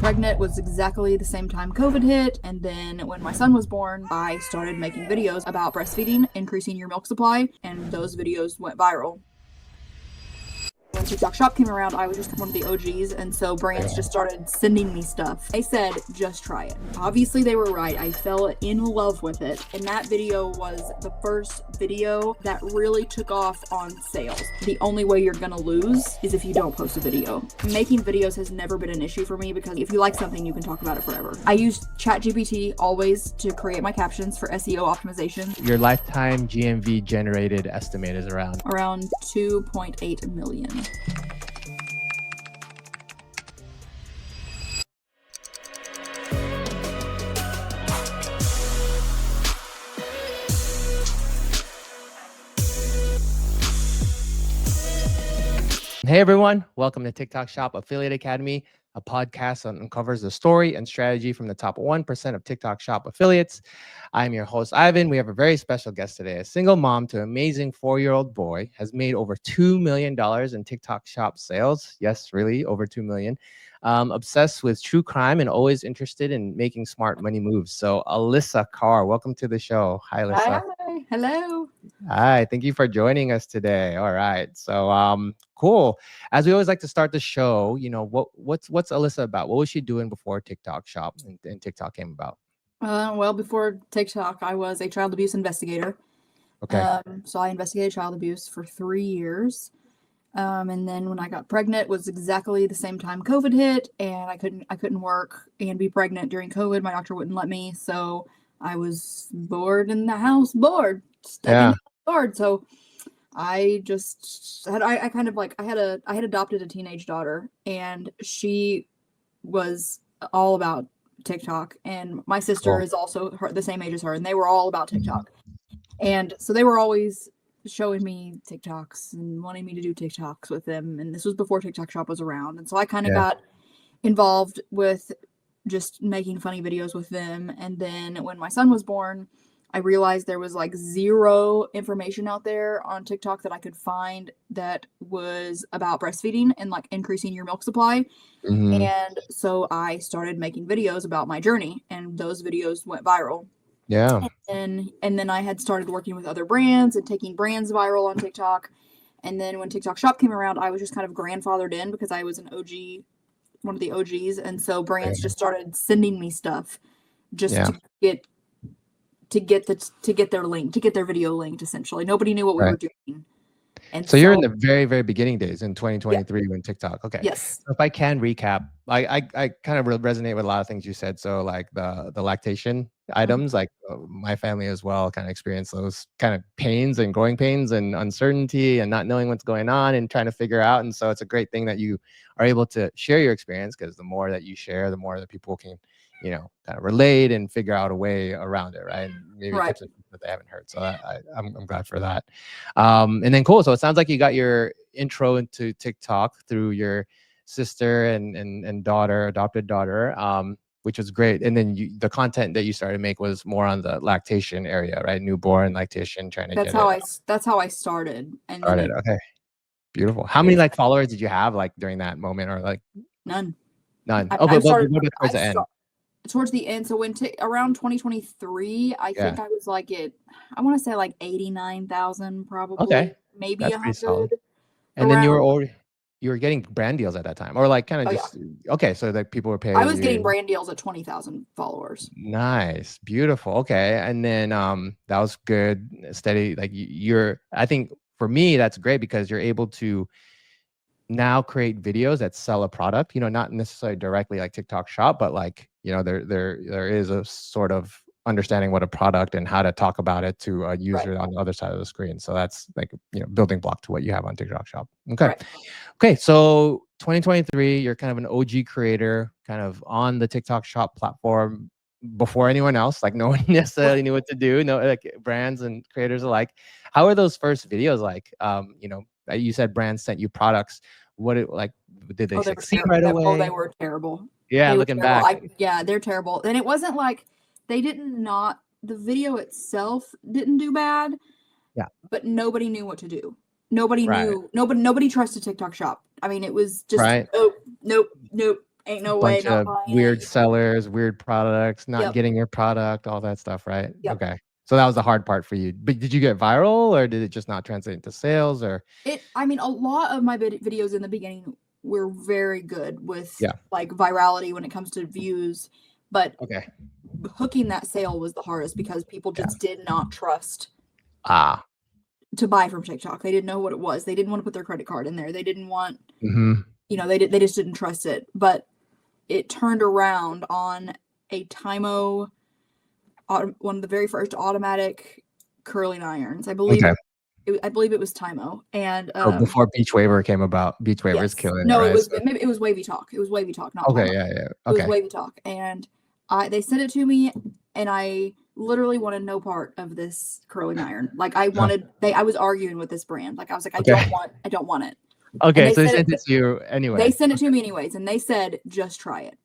pregnant was exactly the same time COVID hit. And then when my son was born, I started making videos about breastfeeding, increasing your milk supply, and those videos went viral. When TikTok Shop came around, I was just one of the OGs, and so brands just started sending me stuff. They said, just try it. Obviously, they were right. I fell in love with it, and that video was the first video that really took off on sales. The only way you're gonna lose is if you don't post a video. Making videos has never been an issue for me because if you like something, you can talk about it forever. I use ChatGPT always to create my captions for SEO optimization. Your lifetime GMV generated estimate is around 2.8 million. Hey everyone, welcome to TikTok Shop Affiliate Academy, a podcast that uncovers the story and strategy from the top 1% of TikTok Shop affiliates. I'm your host, Ivan. We have a very special guest today. A single mom to an amazing 4-year-old boy has made over $2 million in TikTok Shop sales. Yes, really, over $2 million. Obsessed with true crime and always interested in making smart money moves. So Alyssa Carr, welcome to the show. Hi, Alyssa. Hi, hello. Hi, thank you for joining us today. All right, so cool. As we always like to start the show, you know, what's Alyssa about? What was she doing before TikTok Shop and TikTok came about? Well, before TikTok, I was a child abuse investigator. Okay. So I investigated child abuse for 3 years. And then when I got pregnant was exactly the same time COVID hit, and I couldn't work and be pregnant during COVID. My doctor wouldn't let me, so I was bored in the house, bored. So I just had I kind of like I had adopted a teenage daughter, and she was all about TikTok, and my sister is also the same age as her, and they were all about TikTok. And so they were always showing me TikToks and wanting me to do TikToks with them. And this was before TikTok Shop was around. And so I kind of got involved with just making funny videos with them. And then when my son was born, I realized there was like zero information out there on TikTok that I could find that was about breastfeeding and like increasing your milk supply. Mm-hmm. And so I started making videos about my journey, and those videos went viral. Yeah. And then I had started working with other brands and taking brands viral on TikTok. And then when TikTok Shop came around, I was just kind of grandfathered in because I was an OG, one of the OGs. And so brands just started sending me stuff just to get their link, to get their video linked, essentially. Nobody knew what we were doing. And so you're in the very, very beginning days in 2023 when TikTok. Okay. Yes. So if I can recap, I kind of resonate with a lot of things you said. So like the lactation items, like my family as well kind of experience those kind of pains and growing pains and uncertainty and not knowing what's going on and trying to figure out. And so it's a great thing that you are able to share your experience, because the more that you share, the more that people can, you know, kind of relate and figure out a way around it, right? And maybe tips that they haven't heard. So I'm glad for that. And then cool. So it sounds like you got your intro into TikTok through your sister and daughter, adopted daughter, which was great. And then the content that you started to make was more on the lactation area, right? Newborn lactation, trying to that's how I started. And okay, beautiful. How many like followers did you have like during that moment, or like none? But towards the end. Towards the end, so when around 2023, I think I was like I want to say like 89,000 probably, maybe 100. And then you were getting brand deals at that time, or like kind of okay, so like people were paying. I was getting brand deals at 20,000 followers. Nice, beautiful. Okay, and then that was good, steady. Like I think for me that's great because you're able to now create videos that sell a product, you know, not necessarily directly like TikTok Shop, but like, you know, there is a sort of understanding what a product and how to talk about it to a user on the other side of the screen. So that's like, you know, building block to what you have on TikTok Shop. Okay. Okay. So 2023, you're kind of an OG creator, kind of on the TikTok Shop platform before anyone else. Like no one necessarily knew what to do. No, like brands and creators alike. How are those first videos like? You know, you said brands sent you products. Did they succeed right away? Oh, they were terrible. Yeah, looking back. They're terrible. And it wasn't like the video itself didn't do bad. Yeah. But nobody knew what to do. Nobody knew. Nobody trusted TikTok Shop. I mean, it was just, oh, nope. Ain't no way, bunch not of buying weird it. sellers, weird products, not Yep. getting your product, all that stuff, right? Yep. Okay. So that was the hard part for you. But did you get viral or did it just not translate into sales or I mean, a lot of my videos in the beginning were very good with yeah. like virality when it comes to views, but Okay. hooking that sale was the hardest because people Yeah. just did not trust Ah. to buy from TikTok. They didn't know what it was. They didn't want to put their credit card in there. They didn't want, Mm-hmm. they just didn't trust it. But it turned around on a Timo, one of the very first automatic curling irons. I believe Okay. it was Timo. And So before Beach Waver came about, Beach Waver's yes, killing it, no, right? So, it was Wavy Talk. It was Wavy Talk, not okay, Timo. yeah, yeah. It was Okay. Wavy Talk, and they sent it to me, and I literally wanted no part of this curling iron. Like I was arguing with this brand. Like I was like, I Okay. don't want it. And Okay, they so they said sent it to you anyway. They sent it to me anyways, and they said, just try it.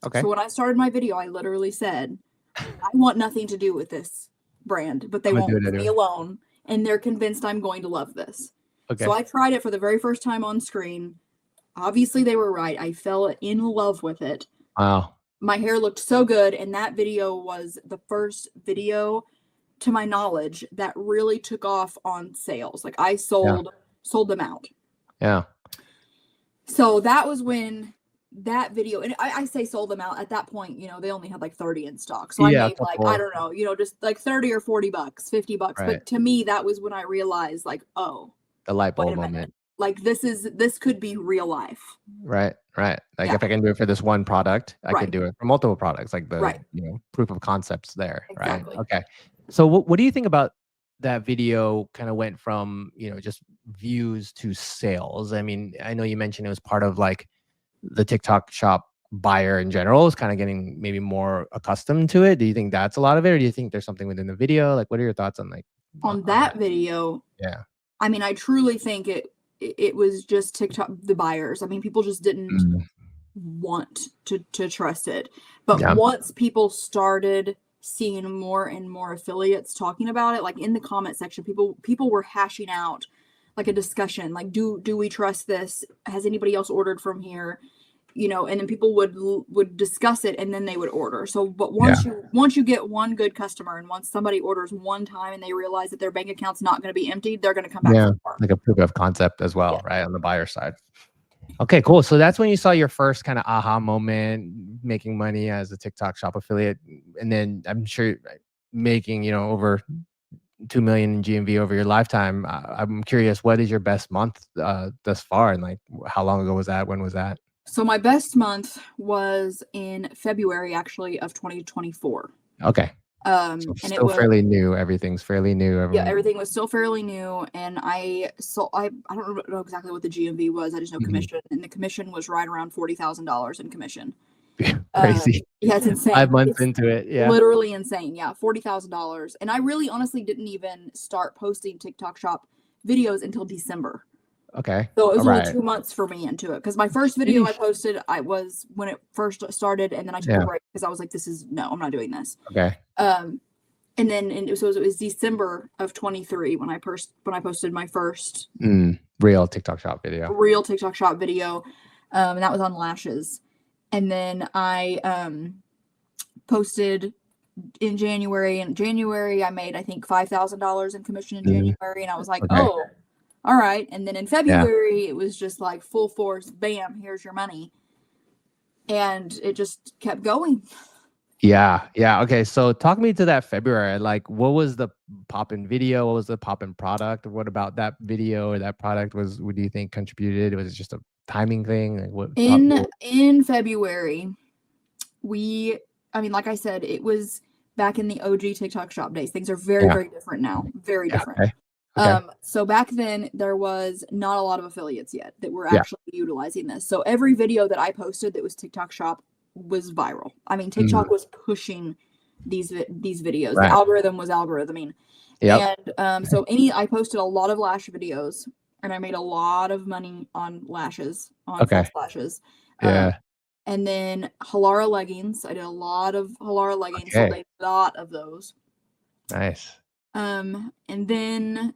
Okay. So when I started my video, I literally said, I want nothing to do with this brand, but they I'm gonna won't do it leave me anyway. alone, and they're convinced I'm going to love this. Okay. So I tried it for the very first time on screen. Obviously, they were right. I fell in love with it. Wow. My hair looked so good, and that video was the first video, to my knowledge, that really took off on sales. Like I sold them out. Yeah. So that was when that video, and I say sold them out at that point, they only had like 30 in stock. So I Yeah, a made like, I couple. don't know, just like 30 or 40 bucks, 50 bucks. Right. But to me, that was when I realized like, oh, The light wait bulb a minute. moment. Like this could be real life. Right. Like Yeah. if I can do it for this one product, I Right. could do it for multiple products. Like the Right. proof of concepts there. Exactly. Right. Okay. So what do you think about that video kind of went from, just views to sales? I mean, I know you mentioned it was part of like the TikTok shop buyer in general is kind of getting maybe more accustomed to it. Do you think that's a lot of it, or do you think there's something within the video? Like, what are your thoughts on like On on that that? video, Yeah. I mean, I truly think it was just TikTok, the buyers. I mean, people just didn't Mm, want to trust it. But yeah. once people started seeing more and more affiliates talking about it, like in the comment section, people were hashing out like a discussion, like do we trust this? Has anybody else ordered from here? And then people would discuss it, and then they would order. So, but once you get one good customer, and once somebody orders one time and they realize that their bank account's not going to be emptied, they're going to come back Yeah. for more. Like a proof of concept as well, Yeah. right? On the buyer side. Okay, cool. So that's when you saw your first kind of aha moment, making money as a TikTok shop affiliate. And then I'm sure making, over 2 million in GMV over your lifetime. I'm curious, what is your best month thus far? And like, how long ago was that? When was that? So my best month was in February, actually, of 2024. Okay. So And it still was, fairly new. Everything's fairly new. everything was still fairly new, and I don't know exactly what the GMV was. I just know commission, and the commission was right around $40,000 in commission. Crazy. Yeah, it's insane. 5 months It's into it. Yeah. literally insane. Yeah, $40,000, and I really honestly didn't even start posting TikTok shop videos until December. Okay. So it was All only right. 2 months for me into it, because my first video I posted, I was when it first started, and then I took a break because I was like, I'm not doing this. Okay. And then it was December of 23 when I posted my first real TikTok shop video. And that was on lashes. And then I posted in January. In January, I made I think $5,000 in commission in January, and I was like, oh, all right. And then in February, it was just like full force, bam, here's your money, and it just kept going. Yeah. Okay. So talk me to that February. Like, what was the pop-in video? What was the pop-in product? What about that video or that product what do you think contributed? Was it just a timing thing? Like what in February, like I said, it was back in the OG TikTok shop days. Things are very, very different now. Very different. Okay. So back then there was not a lot of affiliates yet that were actually utilizing this. So every video that I posted that was TikTok shop was viral. I mean, TikTok was pushing these videos. Right. The algorithm was algorithming. Yep. And so I posted a lot of lash videos, and I made a lot of money on lashes, on false lashes. Yeah. And then Halara leggings. I did a lot of Halara leggings. Okay. Sold a lot of those. Nice. And then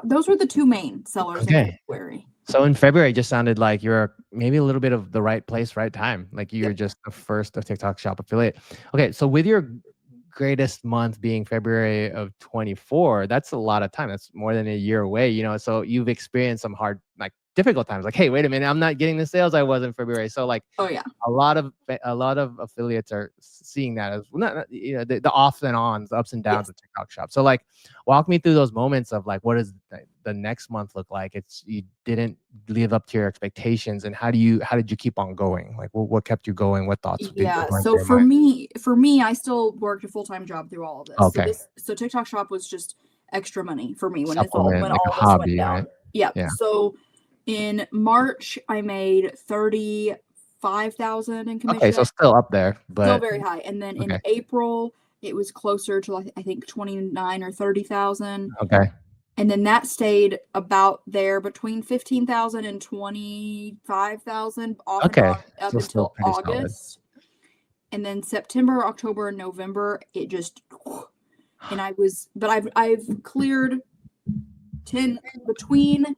those were the two main sellers in February. So in February, it just sounded like you're maybe a little bit of the right place, right time. Like you're Yep. just the first of TikTok Shop affiliate. Okay, so with your greatest month being February of 24, that's a lot of time. That's more than a year away, you know. So you've experienced some hard, like difficult times. Like, hey, wait a minute, I'm not getting the sales I was in February. So like Oh yeah. a lot of affiliates are seeing that as not you know the off and ons, the ups and downs Yes. of TikTok Shop. So like walk me through those moments of like what does the next month look like? It's you didn't live up to your expectations, and how did you keep on going? Like what kept you going? What thoughts did Yeah. going So through your mind? for me, I still worked a full-time job through all of this. Okay, So TikTok Shop was just extra money for me supplement when like a all this went hobby, right? down. Yep. Yeah. So in March, I made 35,000 in Okay, so commission, still up there, still but very high. And then in okay, April, it was closer to like I think 29 or 30,000. okay, And then that stayed about there between 15,000 and 25,000 off and okay. on up So still until pretty solid. August. And then September, October, and November, it just and I was but I've cleared 10 between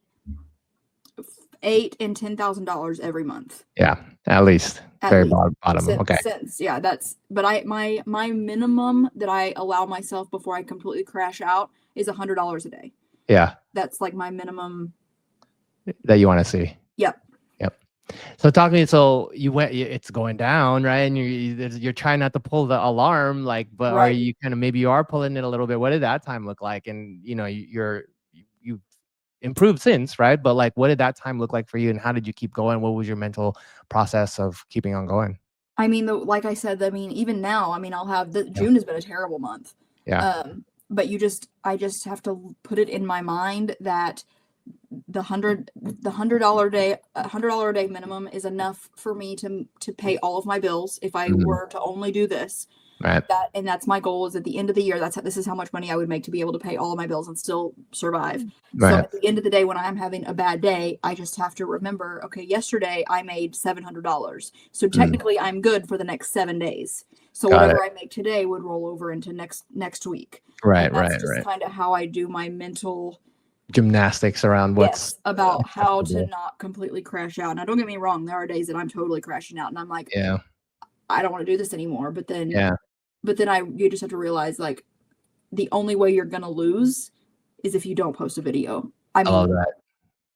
$8,000 and $10,000 every month. Yeah, at least At very least bottom. Okay. since yeah, that's but my minimum that I allow myself before I completely crash out is $100 a day. Yeah, That's like my minimum. that you want to see. Yep. Yep. So talk to me. So it's going down, right? And you're trying not to pull the alarm, like, but are Right. you kind of maybe you are pulling it a little bit? What did that time look like? And you've improved since, right? But like, what did that time look like for you? And how did you keep going? What was your mental process of keeping on going? I mean, like I said, I mean, even now, I mean, I'll have Yeah. June has been a terrible month. Yeah. But I just have to put it in my mind that the $100 a day minimum is enough for me to pay all of my bills if I Mhm. were to only do this. Right. And that's my goal is at the end of the year. This is how much money I would make to be able to pay all of my bills and still survive. So Right. at the end of the day, when I'm having a bad day, I just have to remember, okay, yesterday I made $700. So Mm. technically I'm good for the next 7 days. So Got it. whatever I make today would roll over into next week. Right. And that's Right. just Right. kind of how I do my mental Gymnastics around what's about how to acceptable. not completely crash out. Now don't get me wrong, there are days that I'm totally crashing out and I'm like, Yeah. I don't want to do this anymore. Yeah. But then you just have to realize like the only way you're gonna lose is if you don't post a video. I I love mean, that.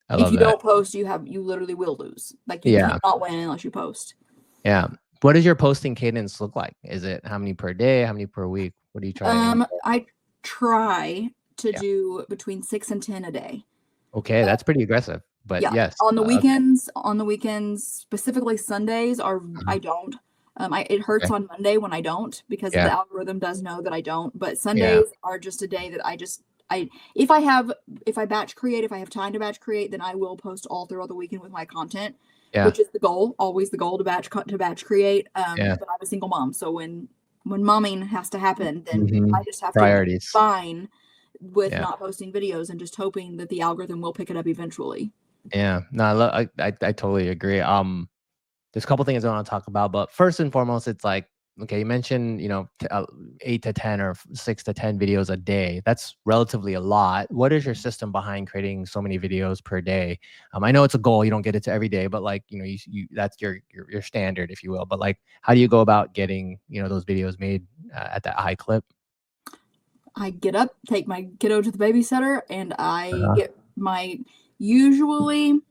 I if love you that. don't post, you literally will lose. Like you Yeah. cannot win unless you post. Yeah. What does your posting cadence look like? Is it how many per day? How many per week? What do you try to aim for? I try to Yeah. do between 6 and 10 a day. Okay, that's pretty aggressive, but Yeah. yes. On the Okay. weekends, specifically Sundays are I don't. It hurts Okay. on Monday when I don't because Yeah. the algorithm does know that I don't. But Yeah. Sundays are just a day that I if I batch create, if I have time to batch create, then I will post all throughout the weekend with my content, Yeah. which is the goal, always the goal to batch create. Yeah. But I'm a single mom, so when momming has to happen, then Mhm. I just have to be Priorities. fine with Yeah. not posting videos and just hoping that the algorithm will pick it up eventually. Yeah. No, I totally agree. There's a couple things I want to talk about, but first and foremost, it's like, okay, you mentioned, 8 to 10 or 6 to 10 videos a day. That's relatively a lot. What is your system behind creating so many videos per day? I know it's a goal. You don't get it to every day, but like, you that's your standard, if you will. But like, how do you go about getting, those videos made at that high clip? I get up, take my kiddo to the babysitter, and I Uh-huh. get my usually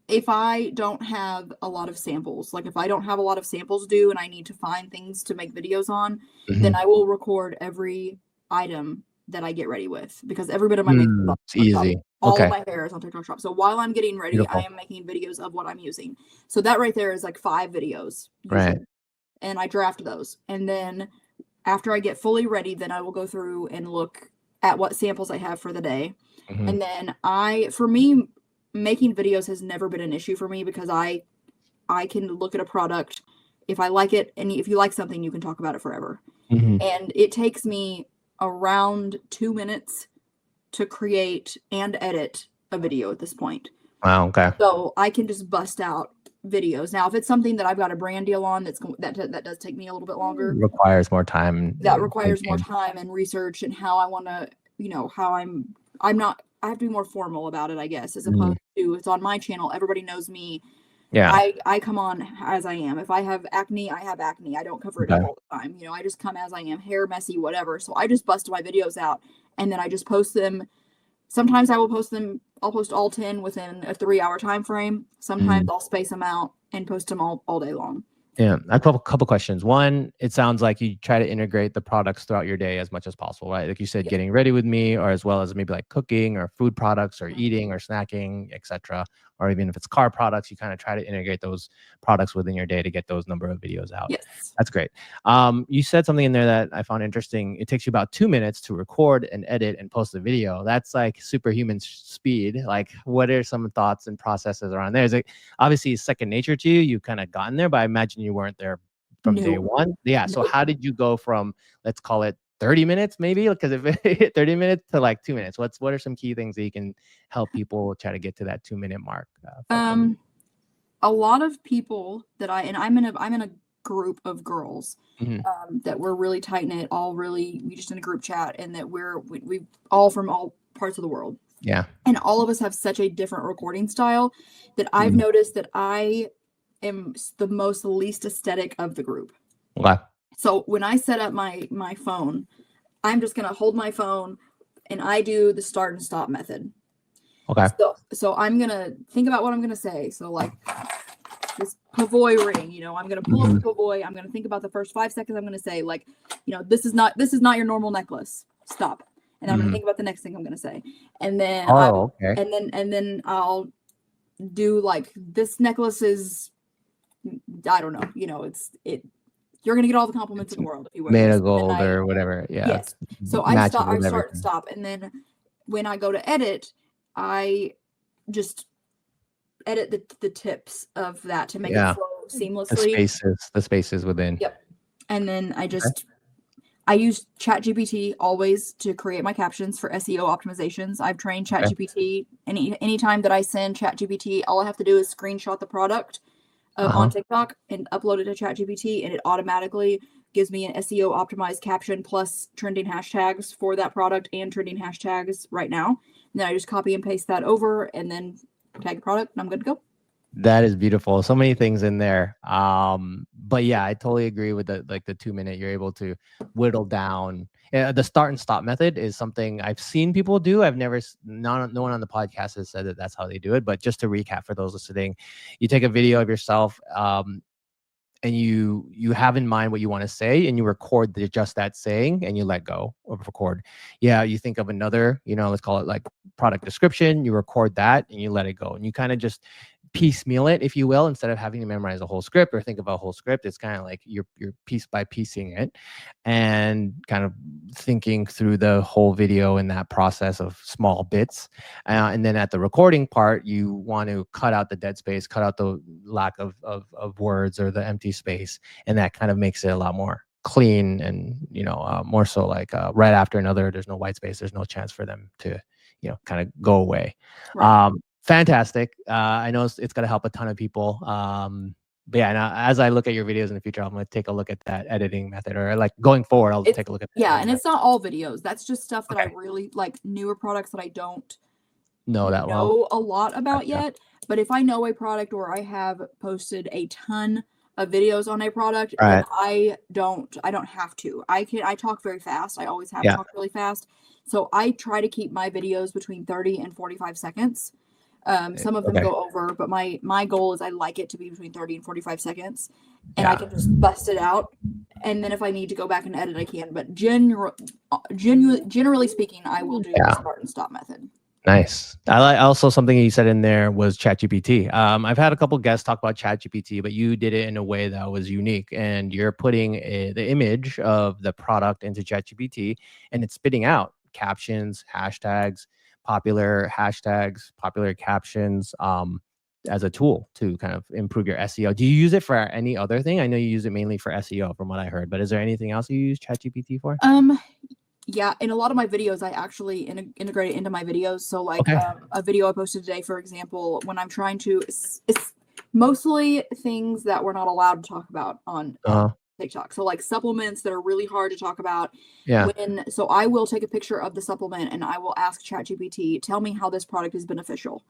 if I don't have a lot of samples, like if I don't have a lot of samples due and I need to find things to make videos on, then Mhm. I will record every item that I get ready with because every bit of my makeup is on It's TikTok Shop. easy. All of Okay. my hair is on TikTok Shop. So while I'm getting ready, I Beautiful. am making videos of what I'm using. So that right there is like 5 videos Right. usually. And I draft those. And then after I get fully ready, then I will go through and look at what samples I have for the day. Mhm. And then for me, making videos has never been an issue for me because I can look at a product. If I like it, and if you like something, you can talk about it forever. Mhm. And it takes me around 2 minutes to create and edit a video at this point. Wow. Okay. So I can just bust out videos. Now, if it's something that I've got a brand deal on that does take me a little bit longer, Requires more time that and requires more thinking. time and research and how I want to, how I'm not I have to be more formal about it, I guess, as Mm, opposed to it's on my channel. Everybody knows me. yeah. I come on as I am. If I have acne, I have acne. I don't cover it up Okay. all the time. You know, I just come as I am, hair messy, whatever. So I just bust my videos out and then I just post them. Sometimes I will post them. I'll post all 10 within a 3-hour time frame. Sometimes Mm. I'll space them out and post them all day long. Yeah, I have a couple questions. One, it sounds like you try to integrate the products throughout your day as much as possible, right? Like you said, Yeah. getting ready with me, or as well as maybe like cooking or food products or Mhm. eating or snacking, etc. Or even if it's car products, you kind of try to integrate those products within your day to get those number of videos out. Yes. That's great. You said something in there that I found interesting. It takes you about 2 minutes to record and edit and post the video. That's like superhuman speed. Like, what are some thoughts and processes around there? Is it obviously it's second nature to you? You've kind of gotten there, but I imagine you weren't there from day No. one. Yeah. So Nope. how did you go from, let's call it 30 minutes, maybe? Because if it hit 30 minutes to like 2 minutes, what are some key things that you can help people try to get to that 2 minute mark from? A lot of people that I'm in a group of girls Mhm. that we're really tight knit, all really we just in a group chat, and that we all from all parts of the world, Yeah. and all of us have such a different recording style that I've Mhm. noticed that I am the most least aesthetic of the group. Okay. So when I set up my phone, I'm just gonna hold my phone and I do the start and stop method. Okay. So I'm gonna think about what I'm gonna say. So like this pavoy ring, you know, I'm gonna pull up the Mhm. pavoy. I'm gonna think about the first 5 seconds. I'm gonna say like, you know, this is not your normal necklace. Stop. And then I'm gonna Mhm. think about the next thing I'm gonna say, and then Oh, okay. and then I'll do like this necklace is I don't know, you know, it you're gonna get all the compliments It's in the world if you wear made this. of And gold I or whatever. Yeah, yes. it's So matches I with start and everything. stop, and then when I go to edit, I just edit the tips of that to make it Yeah, flow seamlessly. the spaces within. Yep. And then Okay. I use ChatGPT always to create my captions for SEO optimizations. I've trained Okay. ChatGPT anytime that I send ChatGPT, all I have to do is screenshot the product on Uh-huh. TikTok and upload it to ChatGPT, and it automatically gives me an SEO optimized caption plus trending hashtags for that product and trending hashtags right now. And then I just copy and paste that over and then tag the product and I'm good to go. That is beautiful. So many things in there. But yeah, I totally agree with the 2 minute. You're able to whittle down. The start and stop method is something I've seen people do. I've never, no one on the podcast has said that that's how they do it. But just to recap for those listening, you take a video of yourself, and you have in mind what you want to say, and you record just that saying, and you let go of record. Yeah, you think of another, let's call it like product description, you record that and you let it go, and you kind of just piecemeal it, if you will, instead of having to memorize a whole script or think of a whole script. It's kind of like you're piece by piecing it and kind of thinking through the whole video in that process of small bits. And then at the recording part, you want to cut out the dead space, cut out the lack of words or the empty space. And that kind of makes it a lot more clean and, more so like right after another, there's no white space. There's no chance for them to, kind of go away. Right. Fantastic. I know it's going to help a ton of people. But yeah, and as I look at your videos in the future, I'm going to take a look at that editing method, or like going forward, I'll It's take a look at the yeah, editing and method. it's not all videos. That's just stuff that I Okay. really like, newer products that I don't Know that well. know a lot about Gotcha. yet. But if I know a product or I have posted a ton of videos on a product, All then right. I don't have to. I talk very fast. I always have Yeah. talked really fast. So I try to keep my videos between 30 and 45 seconds. Some of them Okay. go over, but my goal is I like it to be between 30 and 45 seconds, and I Yeah. can just bust it out. And then if I need to go back and edit, I can. But generally speaking, I will do the Yeah. start and stop method. Nice. I like also something you said in there was ChatGPT. I've had a couple guests talk about ChatGPT, but you did it in a way that was unique, and you're putting the image of the product into ChatGPT, and it's spitting out captions, hashtags, popular captions, as a tool to kind of improve your SEO. Do you use it for any other thing? I know you use it mainly for SEO, from what I heard, but is there anything else you use ChatGPT for? Um, yeah, in a lot of my videos, I actually integrate it into my videos. So, like Okay. a video I posted today, for example, when I'm trying to, it's mostly things that we're not allowed to talk about on Uh-huh. TikTok. So like supplements that are really hard to talk about. Yeah. So I will take a picture of the supplement and I will ask ChatGPT, tell me how this product is beneficial.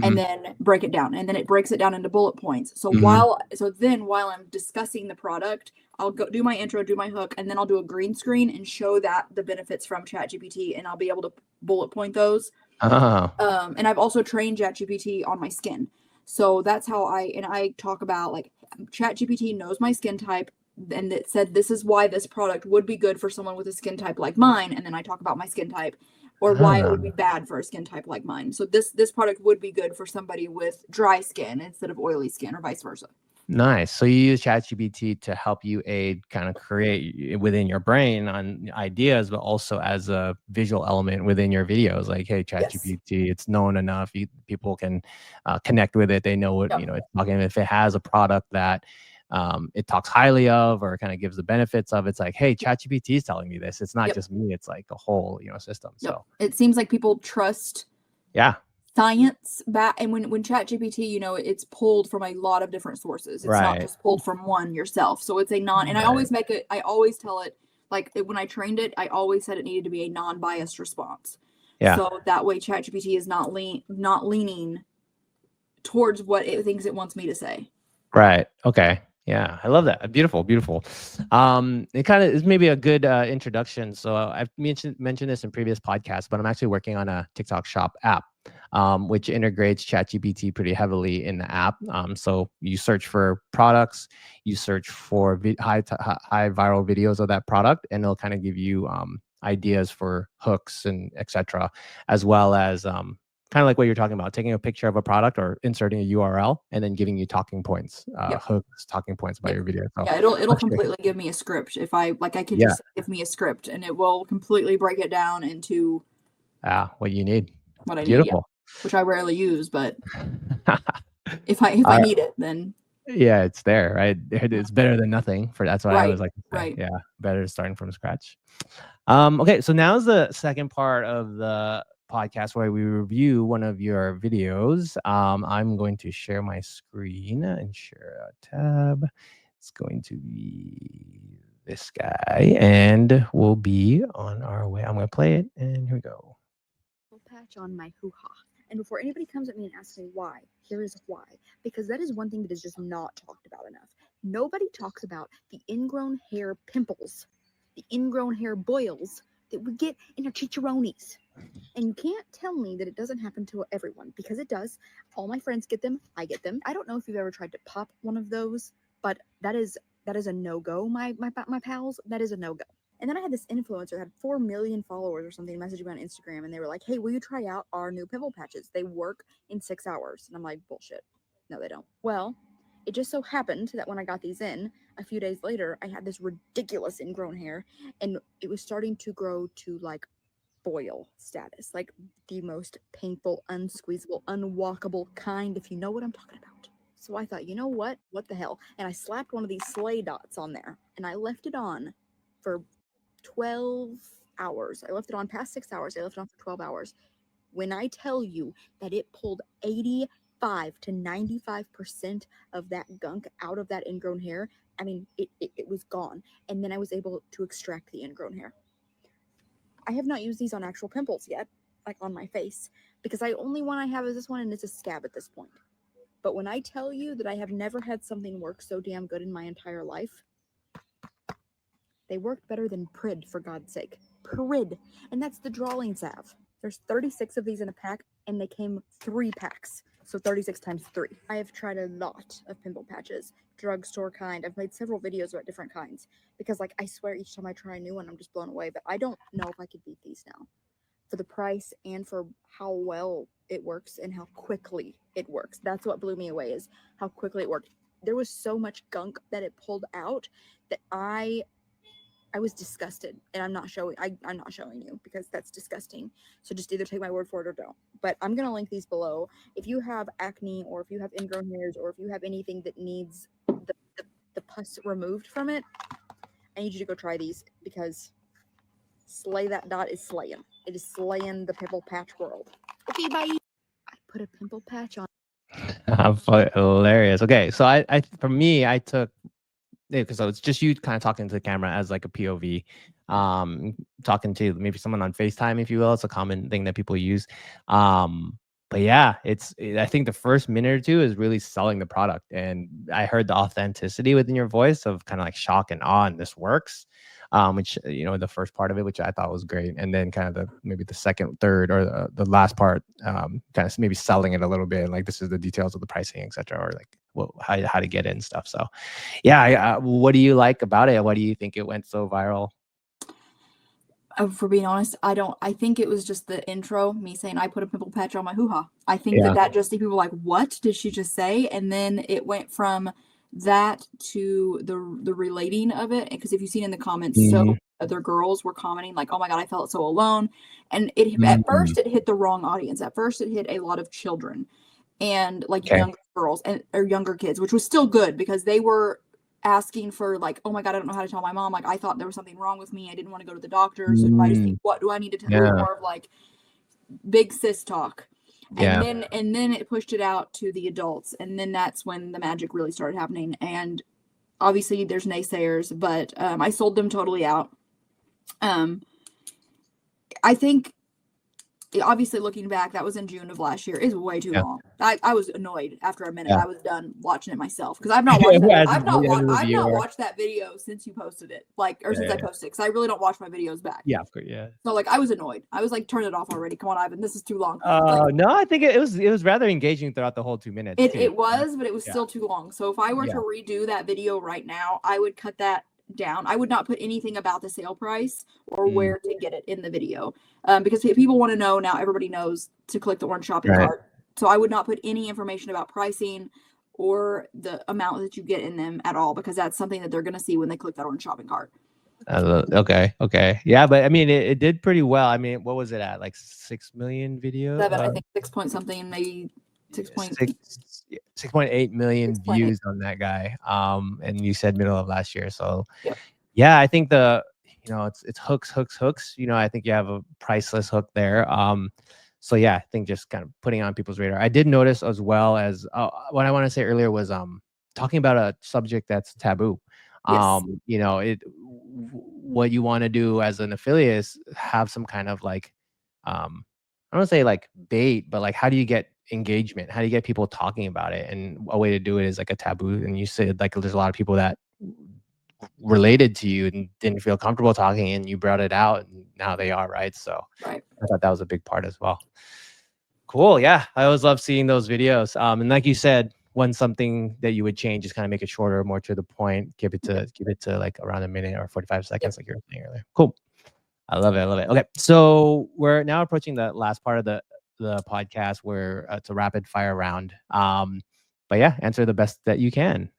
And then break it down. And then it breaks it down into bullet points. So while I'm discussing the product, I'll go do my intro, do my hook, and then I'll do a green screen and show that the benefits from ChatGPT, and I'll be able to bullet point those. Oh. And I've also trained ChatGPT on my skin. So that's how I talk about, like, ChatGPT knows my skin type, and it said this is why this product would be good for someone with a skin type like mine, and then I talk about my skin type or why it would be bad for a skin type like mine. So this product would be good for somebody with dry skin instead of oily skin, or vice versa. Nice. So you use ChatGPT to help you aid kind of create within your brain on ideas, but also as a visual element within your videos. Like, hey, ChatGPT, it's known enough. People can connect with it. They know what, it's talking. If it has a product that it talks highly of or kind of gives the benefits of, it's like, hey, ChatGPT is telling me this. It's not just me. It's like a whole, system. So it seems like people trust science back, and when ChatGPT, it's pulled from a lot of different sources. It's not just pulled from one yourself. So it's a non, and I always tell it, like, when I trained it, I always said it needed to be a non-biased response. So that way ChatGPT is not leaning towards what it thinks it wants me to say. Right. Okay. Yeah, I love that. Beautiful, beautiful. It kind of is maybe a good introduction. So I've mentioned this in previous podcasts, but I'm actually working on a TikTok Shop app, which integrates ChatGPT pretty heavily in the app. So you search for products, you search for high viral videos of that product, and it'll kind of give you ideas for hooks and etc., as well as kind of like what you're talking about, taking a picture of a product or inserting a URL and then giving you talking points, hooks, talking points about your video. So, it'll completely give me a script. If I can just give me a script, and it will completely break it down into what you need. What I Beautiful. need, which I rarely use, but if I need it, then it's there, right? It's better than nothing. That's what I always like to say. Right. Yeah, better than starting from scratch. Okay, so now's the second part of the podcast where we review one of your videos. I'm going to share my screen and share a tab. It's going to be this guy, and we'll be on our way. I'm going to play it, and here we go. Patch on my hoo-ha. And before anybody comes at me and asks me why, here is why. Because that is one thing that is just not talked about enough. Nobody talks about the ingrown hair pimples, the ingrown hair boils that we get in our chicharrones. And you can't tell me that it doesn't happen to everyone, because it does. All my friends get them. I get them. I don't know if you've ever tried to pop one of those, but that is a no-go, my pals. That is a no-go. And then I had this influencer that had 4 million followers or something message me on Instagram, and they were like, hey, will you try out our new pimple patches? They work in 6 hours. And I'm like, bullshit. No, they don't. Well, it just so happened that when I got these in, a few days later, I had this ridiculous ingrown hair, and it was starting to grow to like boil status, like the most painful, unsqueezable, unwalkable kind, if you know what I'm talking about. So I thought, you know what the hell? And I slapped one of these sleigh dots on there, and I left it on for 12 hours. I left it on past 6 hours. I left it on for 12 hours. When I tell you that it pulled 85 to 95% of that gunk out of that ingrown hair, I mean, it was gone. And then I was able to extract the ingrown hair. I have not used these on actual pimples yet, like on my face, because the only one I have is this one, and it's a scab at this point. But when I tell you that I have never had something work so damn good in my entire life, they worked better than Prid, for God's sake. Prid. And that's the drawing salve. There's 36 of these in a pack, and they came 3 packs. So 36 times 3. I have tried a lot of pimple patches, drugstore kind. I've made several videos about different kinds, because, like, I swear each time I try a new one, I'm just blown away. But I don't know if I could beat these now, for the price and for how well it works and how quickly it works. That's what blew me away, is how quickly it worked. There was so much gunk that it pulled out that I was disgusted, and I'm not showing you, because that's disgusting. So just either take my word for it or don't. But I'm gonna link these below. If you have acne, or if you have ingrown hairs, or if you have anything that needs the pus removed from it, I need you to go try these, because Slay That Dot is slaying. It is slaying the pimple patch world. Okay, bye. I put a pimple patch on. Hilarious. Okay, so I for me, I took because so it's just you kind of talking to the camera as like a POV, talking to maybe someone on FaceTime, if you will. It's a common thing that people use. But yeah, I think the first minute or two is really selling the product. And I heard the authenticity within your voice of kind of like shock and awe, and this works. Which, the first part of it, which I thought was great. And then kind of maybe the second, third, or the last part, kind of maybe selling it a little bit. Like, this is the details of the pricing, etc., or like how to get it and stuff. So yeah, what do you like about it? What do you think it went so viral? For being honest, I think it was just the intro, me saying I put a pimple patch on my hoo-ha. I think that just people were like, what did she just say? And then it went from that to the relating of it. Because if you've seen in the comments, so other girls were commenting like, oh my God, I felt so alone. And at first it hit the wrong audience. At first it hit a lot of children and like younger girls or younger kids, which was still good because they were asking for like, oh my God, I don't know how to tell my mom. Like, I thought there was something wrong with me. I didn't want to go to the doctor. So I just think, what do I need to tell? More of like big sis talk. And then it pushed it out to the adults. And then that's when the magic really started happening. And obviously there's naysayers, but I sold them totally out. I think obviously looking back, that was in June of last year, is way too long. I was annoyed after a minute. I was done watching it myself because I've not watched that. I've not watched that video since you posted it, since I posted it, because I really don't watch my videos back. Yeah, of course, yeah. So like I was annoyed. I was like, turn it off already. Come on, Ivan, this is too long. No, I think it was rather engaging throughout the whole 2 minutes. It was, but it was still too long. So if I were to redo that video right now, I would cut that down. I would not put anything about the sale price or where to get it in the video, because people want to know now. Everybody knows to click the orange shopping cart. So I would not put any information about pricing or the amount that you get in them at all, because that's something that they're going to see when they click that orange shopping cart. Okay. Yeah, but I mean, it did pretty well. I mean, what was it at? Like 6 million videos? 7, I think 6 point something, maybe 6.8 million views on that guy. And you said middle of last year. So yeah, I think it's hooks. I think you have a priceless hook there. So yeah, I think just kind of putting it on people's radar. I did notice as well as what I want to say earlier was talking about a subject that's taboo. What you want to do as an affiliate is have some kind of like, I don't want to say like bait, but like, how do you get engagement? How do you get people talking about it? And a way to do it is like a taboo. And you said like there's a lot of people that related to you and didn't feel comfortable talking, and you brought it out, and now they are, right? So I thought that was a big part as well. Cool. Yeah, I always love seeing those videos. And like you said, when something that you would change is kind of make it shorter, more to the point, give it to like around a minute or 45 seconds, like you were saying earlier. Cool. I love it. Okay, so we're now approaching the last part of the podcast where it's a rapid fire round. But yeah, answer the best that you can.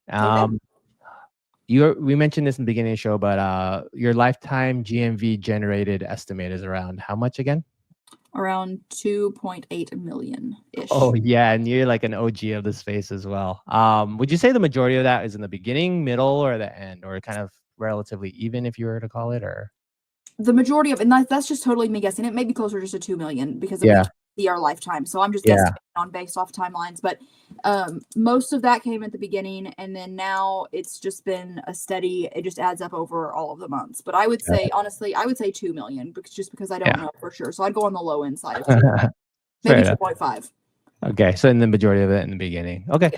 We mentioned this in the beginning of the show, but your lifetime GMV generated estimate is around how much again? Around 2.8 million ish. Oh yeah, and you're like an OG of the space as well. Would you say the majority of that is in the beginning, middle, or the end, or kind of relatively even, if you were to call it, or? The majority of, and that's just totally me guessing. It may be closer just to 2 million because of our lifetime. So I'm just guessing on based off timelines. But most of that came at the beginning, and then now it's just been a steady. It just adds up over all of the months. But I would say, honestly, 2 million because I don't know for sure. So I'd go on the low end side of 2, maybe 2.5. Okay, so in the majority of it in the beginning. Okay.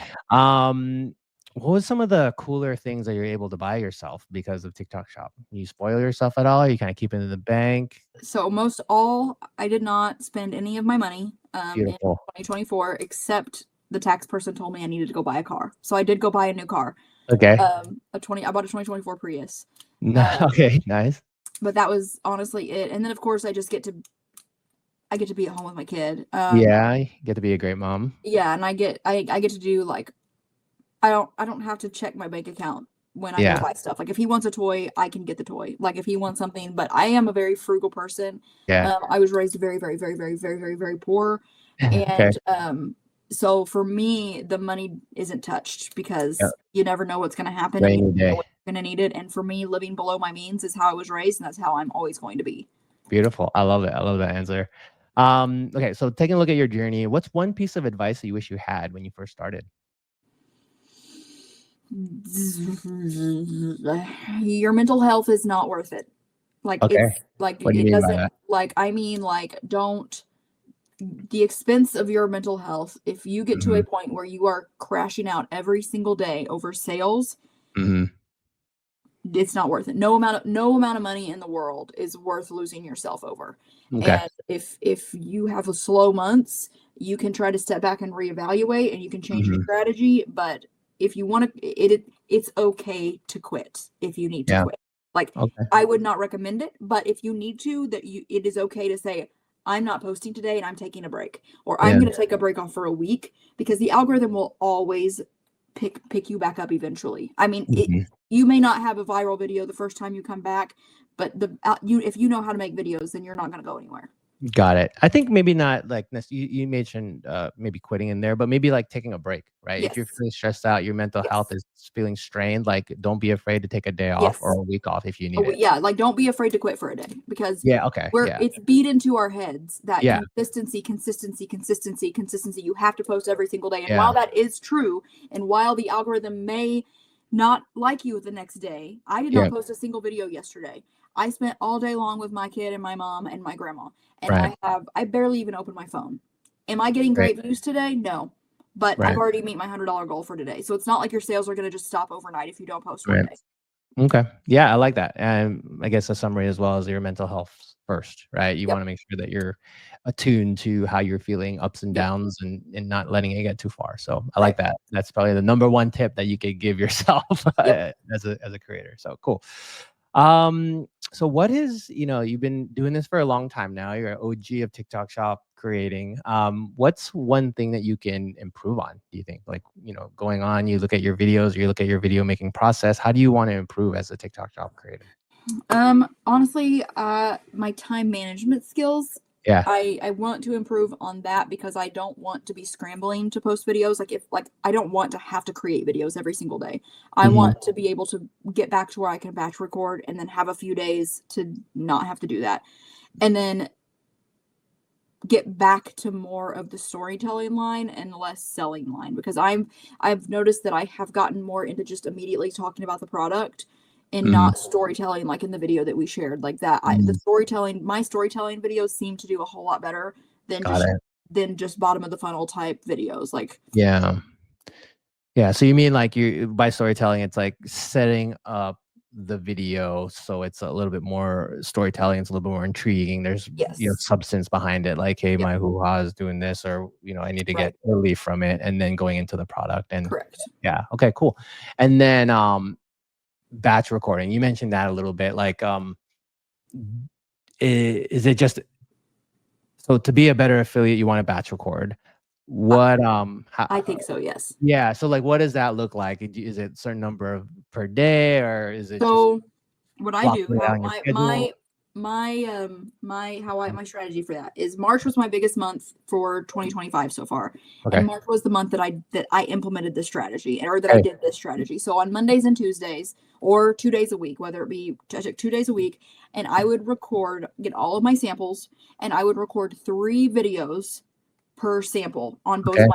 What was some of the cooler things that you're able to buy yourself because of TikTok Shop? You spoil yourself at all? You kind of keep it in the bank? So I did not spend any of my money in 2024, except the tax person told me I needed to go buy a car. So I did go buy a new car. Okay. I bought a 2024 Prius. Okay, nice. But that was honestly it. And then of course I get to be at home with my kid. You get to be a great mom. Yeah, and I get to do like, I don't have to check my bank account when I go buy stuff. Like if he wants a toy, I can get the toy. Like if he wants something, but I am a very frugal person. I was raised very, very, very, very, very, very, very poor. And so for me, the money isn't touched because you never know what's going to happen. And you know when you're going to need it. And for me, living below my means is how I was raised, and that's how I'm always going to be. Beautiful. I love it. I love that answer. Okay, so taking a look at your journey, what's one piece of advice that you wish you had when you first started? Your mental health is not worth it. Like Okay. it's like What do you it mean by doesn't that? like I mean like don't the expense of your mental health, if you get to Hmm. a point where you are crashing out every single day over sales, Hmm. it's not worth it. No amount of money in the world is worth losing yourself over. Okay. And if you have a slow months, you can try to step back and reevaluate and you can change your Hmm. strategy, but if you want to it's okay to quit if you need to Yeah. quit. Like Okay. I would not recommend it, but if you need to, it is okay to say I'm not posting today and I'm taking a break, or I'm Yeah. going to take a break off for a week, because the algorithm will always pick you back up eventually. I mean, Hmm. you may not have a viral video the first time you come back, but you if you know how to make videos, then you're not going to go anywhere. Got it. I think maybe not like you mentioned maybe quitting in there, but maybe like taking a break, right? If you're Yes. feeling stressed out, your mental health Yes. is feeling strained, like don't be afraid to take a day off or Yes. a week off if you Oh, need it. yeah, like don't be afraid to quit for a day, because Yeah. Okay. we're Yeah. it's beat into our heads that Yeah. consistency, you have to post every single day. And Yeah. while that is true, and while the algorithm may not like you the next day, I did Yeah. not post a single video yesterday. I spent all day long with my kid and my mom and my grandma, and Right. I barely even opened my phone. Am I getting Right. great views today? No. But I've Right. already meet my $100 goal for today. So it's not like your sales are going to just stop overnight if you don't post one Right. day. Okay. Yeah, I like that. And I guess a summary as well as your mental health first, right? You want Yep. to make sure that you're attuned to how you're feeling, ups and Yep. downs, and not letting it get too far. So I like Right. that. That's probably the number one tip that you could give yourself Yep. as a creator. So cool. So what is, you've been doing this for a long time now. You're an OG of TikTok shop creating. What's one thing that you can improve on, do you think? Like, going on, you look at your videos, you look at your video making process. How do you want to improve as a TikTok shop creator? Honestly, my time management skills, Yeah. I want to improve on that, because I don't want to be scrambling to post videos. Like I don't want to have to create videos every single day. I Hmm. want to be able to get back to where I can batch record and then have a few days to not have to do that. And then get back to more of the storytelling line and less selling line, because I've noticed that I have gotten more into just immediately talking about the product and Hmm. not storytelling, like in the video that we shared. Like that Hmm. my storytelling videos seem to do a whole lot better than Got it. just bottom of the funnel type videos. Like Yeah. Yeah. So you mean like you by storytelling, it's like setting up the video so it's a little bit more storytelling, it's a little bit more intriguing. There's yes. substance behind it, like, hey, Yep. my hoo-ha is doing this, or I need to Right. get relief from it, and then going into the product. And Correct. yeah, okay, cool. And then batch recording. You mentioned that a little bit. Like is it just so to be a better affiliate, you want to batch record? I, What I think so, yes. yeah. So like, what does that look like? Is it a certain number of per day, or is it just So what I block do, it how out on your schedule? my strategy for that is, March was my biggest month for 2025 so far. And Okay. March was the month that I implemented this strategy, or that I Okay. did this strategy. So on Mondays and Tuesdays, or 2 days a week, whether it be I took 2 days a week, and I would get all of my samples, and I would record 3 videos per sample on Okay.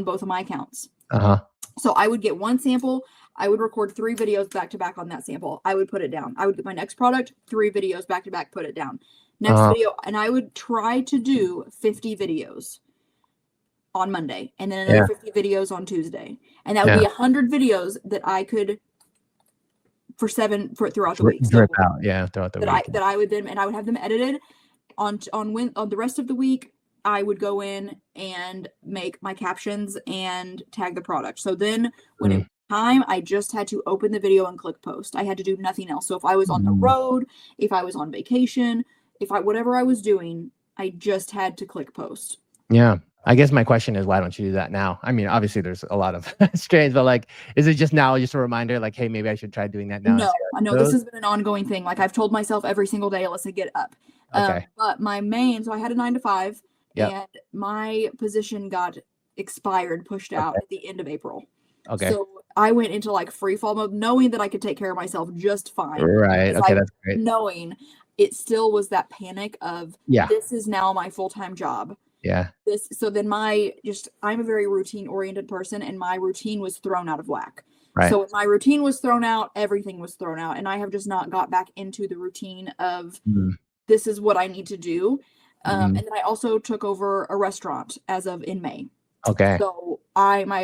both of my accounts. Uh-huh. So I would get one sample, I would record 3 videos back to back on that sample. I would put it down. I would get my next product, 3 videos back to back, put it down. Next Uh-huh. video, and I would try to do 50 videos on Monday, and then another Yeah. 50 videos on Tuesday. And that would Yeah. be 100 videos that I could for throughout the week. Drip So out. Yeah. Throughout the week. that I would then, and I would have them edited on the rest of the week. I would go in and make my captions and tag the product. So then when it Mm. was time, I just had to open the video and click post. I had to do nothing else. So if I was on the Mm. road, if I was on vacation, whatever I was doing, I just had to click post. Yeah. I guess my question is, why don't you do that now? I mean, obviously there's a lot of strains, but like, is it just now just a reminder, like, hey, maybe I should try doing that now and No, see how I it know this goes? has been an ongoing thing. Like I've told myself every single day, Alyssa, get up. Okay. But so I had a 9 to 5, Yep. and my position got pushed out Okay. at the end of April. Okay. So I went into like free fall mode, knowing that I could take care of myself just fine. Right. Okay. That's great. Knowing it still was that panic of, Yeah. this is now my full-time job. Yeah. So then I'm a very routine oriented person, and my routine was thrown out of whack. Right. So my routine was thrown out, everything was thrown out, and I have just not got back into the routine of Mm, this is what I need to do. mhm. And then I also took over a restaurant as of in May. Okay. So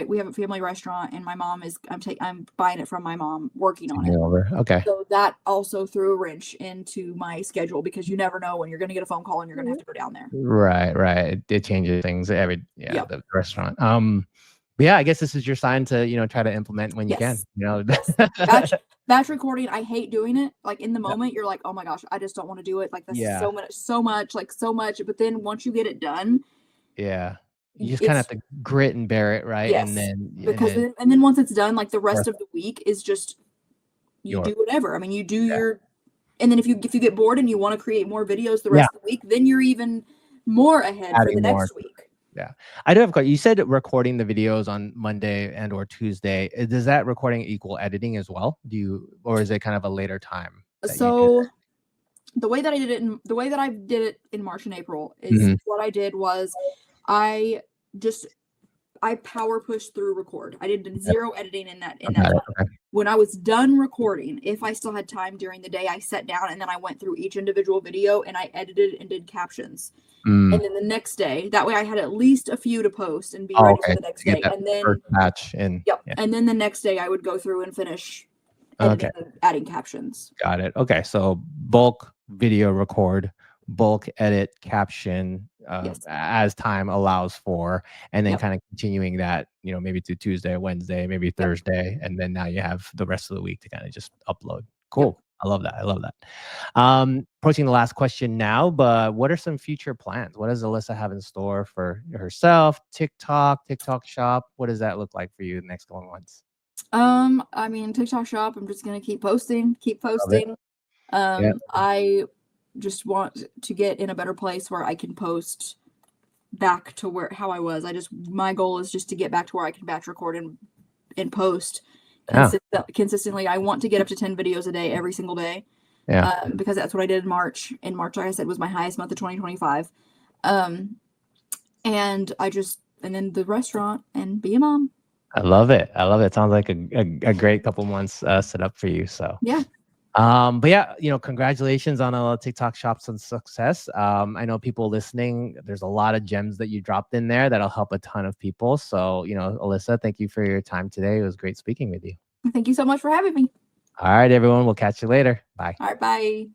we have a family restaurant, and my mom is I'm buying it from my mom, working on Taking it. over. Okay. So that also threw a wrench into my schedule because you never know when you're going to get a phone call and you're going to have to go down there. Right, right. It changes things Yep. the restaurant. But yeah, I guess this is your sign to, try to implement when you can, Yes. Batch recording, I hate doing it. Like in the moment, you're like, oh my gosh, I just don't want to do it. Like this is Yeah. so much. But then once you get it done, Yeah. You just kind of it's have to grit and bear it, right? yes. And then once it's done, like the rest of the week is just you do whatever. I mean, you do your, and then if you get bored and you want to create more videos the rest of the week, then you're even more ahead for the adding more. next week. Yeah. I do have a question. You said recording the videos on Monday and or Tuesday. Does that recording equal editing as well? Or is it kind of a later time that you do So that? the way that I did it in March and April is what I did was I power pushed through record. I did zero editing in that time. Okay. When I was done recording, if I still had time during the day, I sat down and then I went through each individual video and I edited and did captions. And then the next day, that way I had at least a few to post and be ready for the next day. And then first batch in. yep. Yeah. And then the next day I would go through and finish editing and adding captions. Got it. Okay. So bulk video record, bulk edit caption as time allows for, and then kind of continuing that, maybe to Tuesday, Wednesday, maybe Thursday. And then now you have the rest of the week to kind of just upload. Cool. I love that. Approaching the last question now, but what are some future plans? What does Alyssa have in store for herself? TikTok shop? What does that look like for you the next couple months? I mean, TikTok shop, I'm just gonna keep posting. I just want to get in a better place where I can post back to how I was. My goal is just to get back to where I can batch record and post consistently. I want to get up to 10 videos a day every single day. Because that's what I did in March. In March, like I said, was my highest month of 2025. And then the restaurant and be a mom. I love it. Sounds like a great couple months set up for you. So yeah. But yeah, congratulations on a TikTok shop's success. I know people listening, there's a lot of gems that you dropped in there that'll help a ton of people. So, Alyssa, thank you for your time today. It was great speaking with you. Thank you so much for having me. All right, everyone. We'll catch you later. Bye. All right. Bye.